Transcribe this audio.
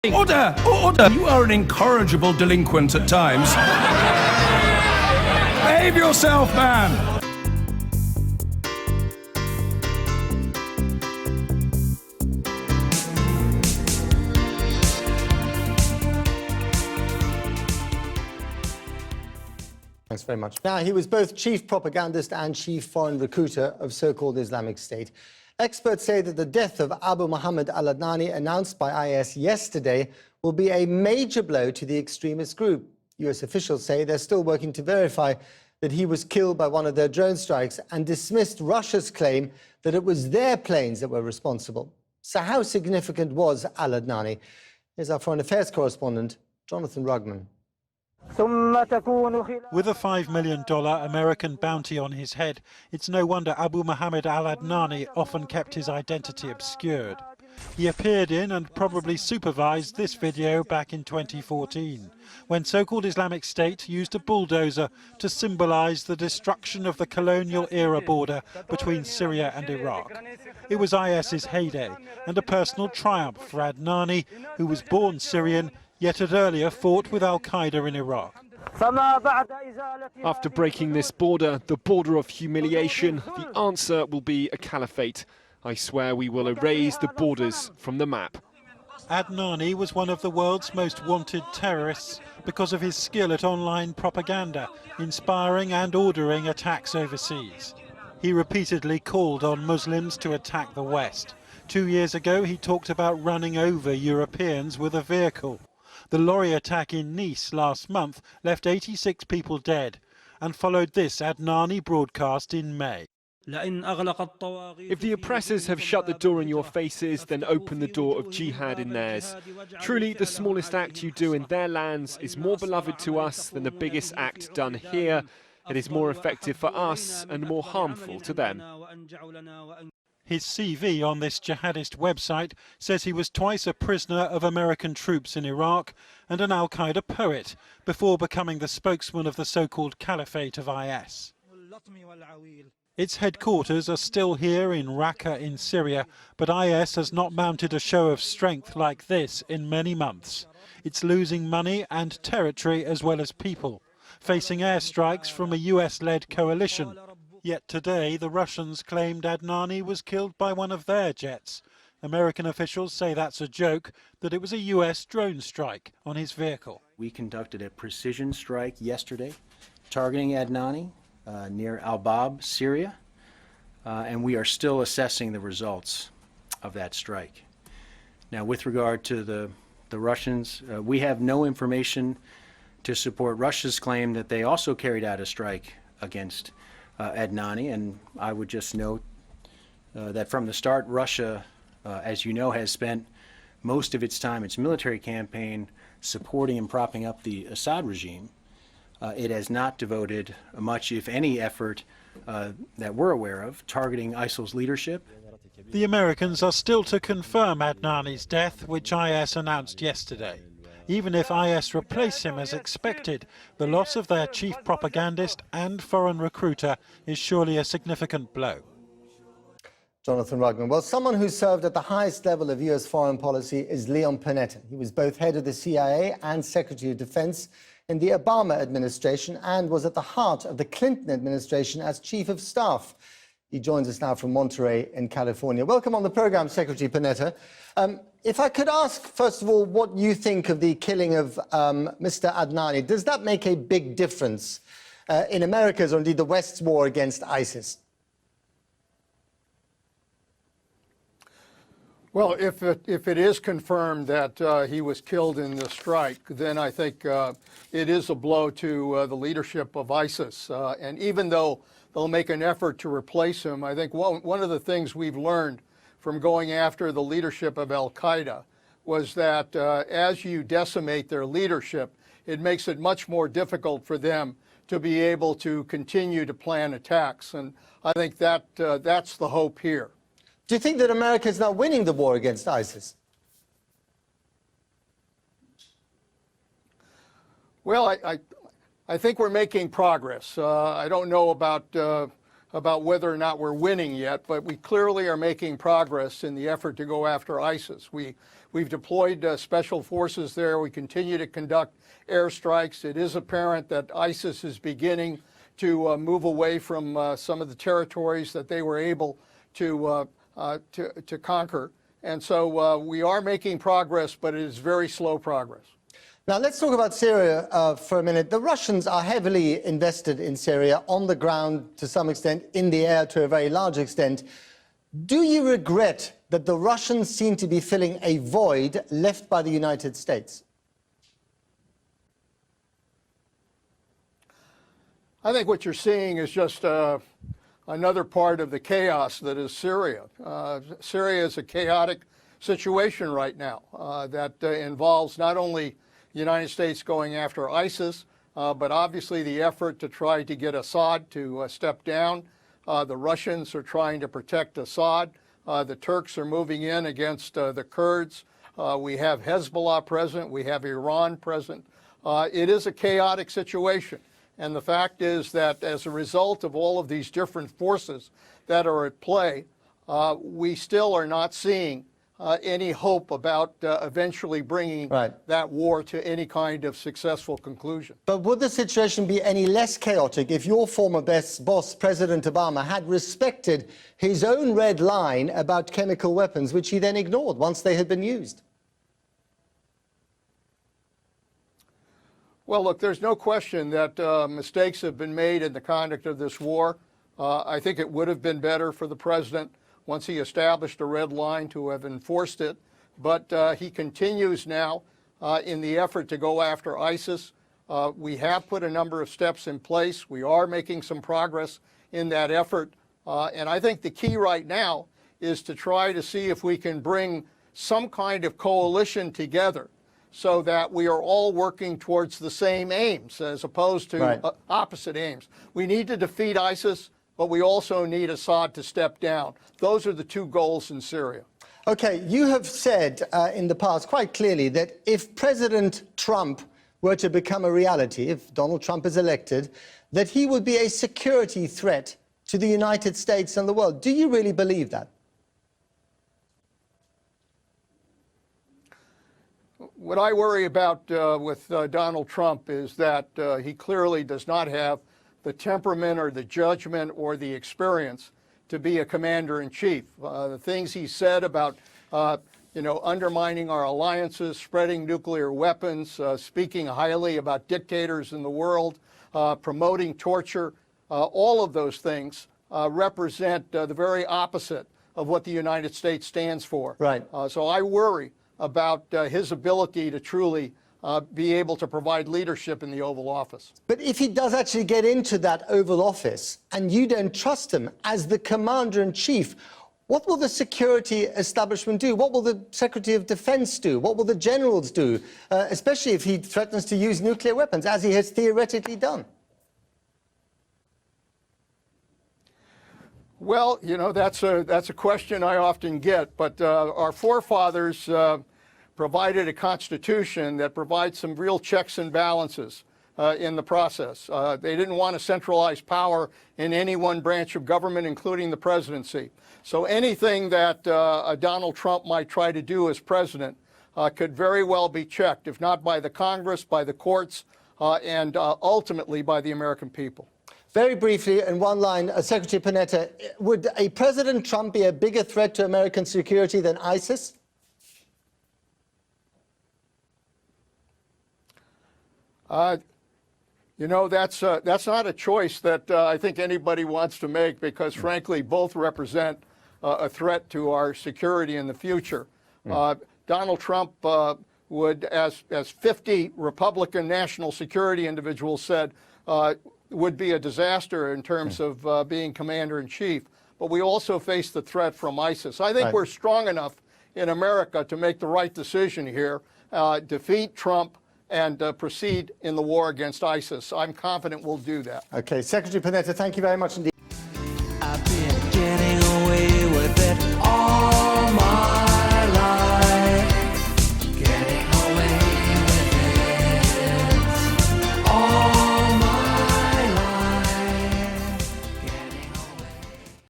Order! Order! You are an incorrigible delinquent at times. Behave yourself, man! Thanks very much. Now, he was both chief propagandist and chief foreign recruiter of so-called Islamic State. Experts say that the death of Abu Muhammad al-Adnani, announced by IS yesterday, will be a major blow to the extremist group. US officials say they're still working to verify that he was killed by one of their drone strikes and dismissed Russia's claim that it was their planes that were responsible. So how significant was al-Adnani? Here's our foreign affairs correspondent, Jonathan Rugman. With a $5 million American bounty on his head, it's no wonder Abu Muhammad al-Adnani often kept his identity obscured. He appeared in and probably supervised this video back in 2014, when so-called Islamic State used a bulldozer to symbolize the destruction of the colonial-era border between Syria and Iraq. It was IS's heyday and a personal triumph for Adnani, who was born Syrian, yet had earlier fought with al-Qaeda in Iraq. After breaking this border, the border of humiliation, the answer will be a caliphate. I swear we will erase the borders from the map. Adnani was one of the world's most wanted terrorists because of his skill at online propaganda, inspiring and ordering attacks overseas. He repeatedly called on Muslims to attack the West. 2 years ago, he talked about running over Europeans with a vehicle. The lorry attack in Nice last month left 86 people dead, and followed this Adnani broadcast in May. If the oppressors have shut the door in your faces, then open the door of jihad in theirs. Truly, the smallest act you do in their lands is more beloved to us than the biggest act done here. It is more effective for us and more harmful to them. His CV on this jihadist website says he was twice a prisoner of American troops in Iraq and an al-Qaeda poet before becoming the spokesman of the so-called Caliphate of IS. Its headquarters are still here in Raqqa in Syria, but IS has not mounted a show of strength like this in many months. It's losing money and territory as well as people, facing airstrikes from a US-led coalition. Yet today, the Russians claimed Adnani was killed by one of their jets. American officials say that's a joke, that it was a US drone strike on his vehicle. We conducted a precision strike yesterday targeting Adnani near Al-Bab, Syria, and we are still assessing the results of that strike. Now, with regard to the Russians, we have no information to support Russia's claim that they also carried out a strike against Adnani, and I would just note that from the start, Russia, as you know, has spent most of its time, its military campaign, supporting and propping up the Assad regime. It has not devoted much, if any, effort that we're aware of targeting ISIL's leadership. The Americans are still to confirm Adnani's death, which IS announced yesterday. Even if IS replace him as expected, the loss of their chief propagandist and foreign recruiter is surely a significant blow. Jonathan Rugman. Well, someone who served at the highest level of US foreign policy is Leon Panetta. He was both head of the CIA and Secretary of Defense in the Obama administration and was at the heart of the Clinton administration as chief of staff. He joins us now from Monterey in California. Welcome on the program, Secretary Panetta. If I could ask, first of all, what you think of the killing of Mr. Adnani. Does that make a big difference in America's, or indeed the West's, war against ISIS? Well, if it is confirmed that he was killed in the strike, then I think it is a blow to the leadership of ISIS. And even though they'll make an effort to replace him, I think one of the things we've learned from going after the leadership of al-Qaeda was that as you decimate their leadership, it makes it much more difficult for them to be able to continue to plan attacks. And I think that that's the hope here. Do you think that America is now winning the war against ISIS? Well, I think we're making progress. I don't know about about whether or not we're winning yet, but we clearly are making progress in the effort to go after ISIS. We've deployed special forces there. We continue to conduct airstrikes. It is apparent that ISIS is beginning to move away from some of the territories that they were able to conquer. And so we are making progress, but it is very slow progress. Now, let's talk about Syria for a minute. The Russians are heavily invested in Syria, on the ground to some extent, in the air to a very large extent. Do you regret that the Russians seem to be filling a void left by the United States? I think what you're seeing is just another part of the chaos that is Syria. Syria is a chaotic situation right now that involves not only the United States going after ISIS, but obviously the effort to try to get Assad to step down. The Russians are trying to protect Assad. The Turks are moving in against the Kurds. We have Hezbollah present. We have Iran present. It is a chaotic situation. And the fact is that as a result of all of these different forces that are at play, we still are not seeing any hope about eventually bringing that war to any kind of successful conclusion. But would the situation be any less chaotic if your former boss, President Obama, had respected his own red line about chemical weapons, which he then ignored once they had been used? Well, look, there's no question that mistakes have been made in the conduct of this war. I think it would have been better for the president once he established a red line to have enforced it. But he continues now in the effort to go after ISIS. We have put a number of steps in place. We are making some progress in that effort. And I think the key right now is to try to see if we can bring some kind of coalition together so that we are all working towards the same aims as opposed to opposite aims. We need to defeat ISIS, but we also need Assad to step down. Those are the two goals in Syria. Okay, you have said in the past quite clearly that if President Trump were to become a reality, if Donald Trump is elected, that he would be a security threat to the United States and the world. Do you really believe that? What I worry about with Donald Trump is that he clearly does not have the temperament or the judgment or the experience to be a commander-in-chief. The things he said about, undermining our alliances, spreading nuclear weapons, speaking highly about dictators in the world, promoting torture, all of those things represent the very opposite of what the United States stands for. Right. So I worry about his ability to truly be able to provide leadership in the Oval Office. But if he does actually get into that Oval Office and you don't trust him as the commander-in-chief, what will the security establishment do? What will the Secretary of Defense do? What will the generals do, especially if he threatens to use nuclear weapons, as he has theoretically done? Well, that's a question I often get, but our forefathers provided a constitution that provides some real checks and balances in the process. They didn't want to centralize power in any one branch of government, including the presidency. So anything that Donald Trump might try to do as president could very well be checked, if not by the Congress, by the courts, and ultimately by the American people. Very briefly, in one line, Secretary Panetta, would a President Trump be a bigger threat to American security than ISIS? That's not a choice that I think anybody wants to make because, frankly, both represent a threat to our security in the future. Donald Trump would, as 50 Republican national security individuals said, would be a disaster in terms of being commander-in-chief. But we also face the threat from ISIS. I think we're strong enough in America to make the right decision here, defeat Trump, and proceed in the war against ISIS. I'm confident we'll do that. Okay, Secretary Panetta, thank you very much indeed.